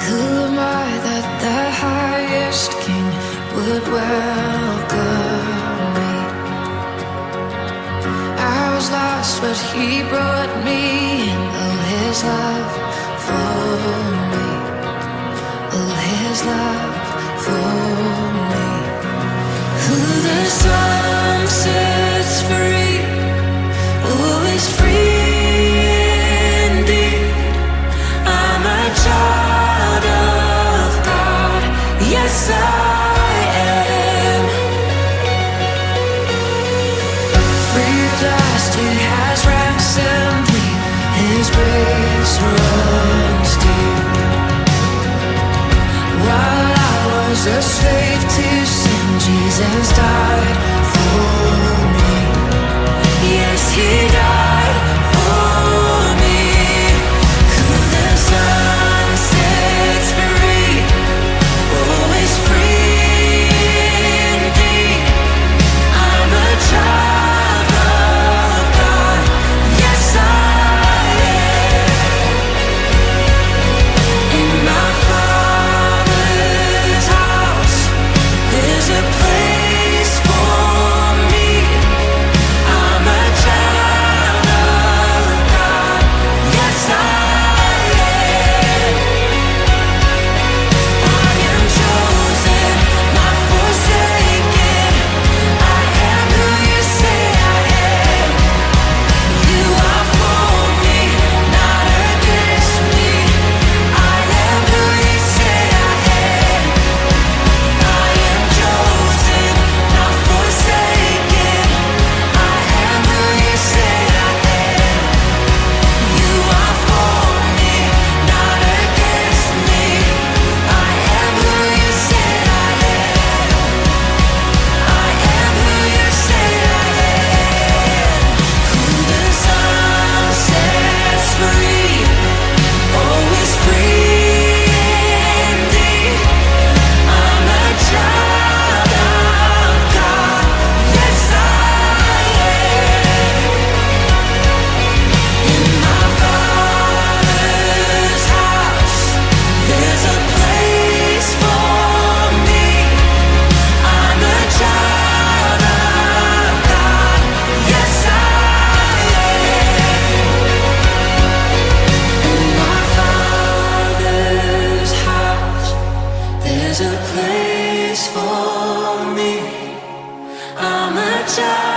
Who am I that the highest king would welcome me? I was lost, but he brought me in. Oh, his love for me. Oh, his love for me. Who the sun sets free, always free indeed. I'm a child of God, yes I am. Free at last, he has ransomed me, his grace runs deep. While I was a slave to sin, Jesus died for me. Yes, he died for me. Who the sun sets free, always free indeed. I'm a child of God, yes I am. In my Father's house, there's a place for me. I'm a child of God, yes I am. I am chosen, not forsaken. I am who you say I am. You are for me, not against me. I am who you say I am. I am chosen, not forsaken. I am who you say I am. You are for me, not against me. I am who you say I am. I am who you say I am. Who the sun sets free, always free indeed. I'm a child of God, yes I am. In my Father's house, there's a place for me. I'm a child of God, yes I am. In my Father's house, there's a place for me. I'm a child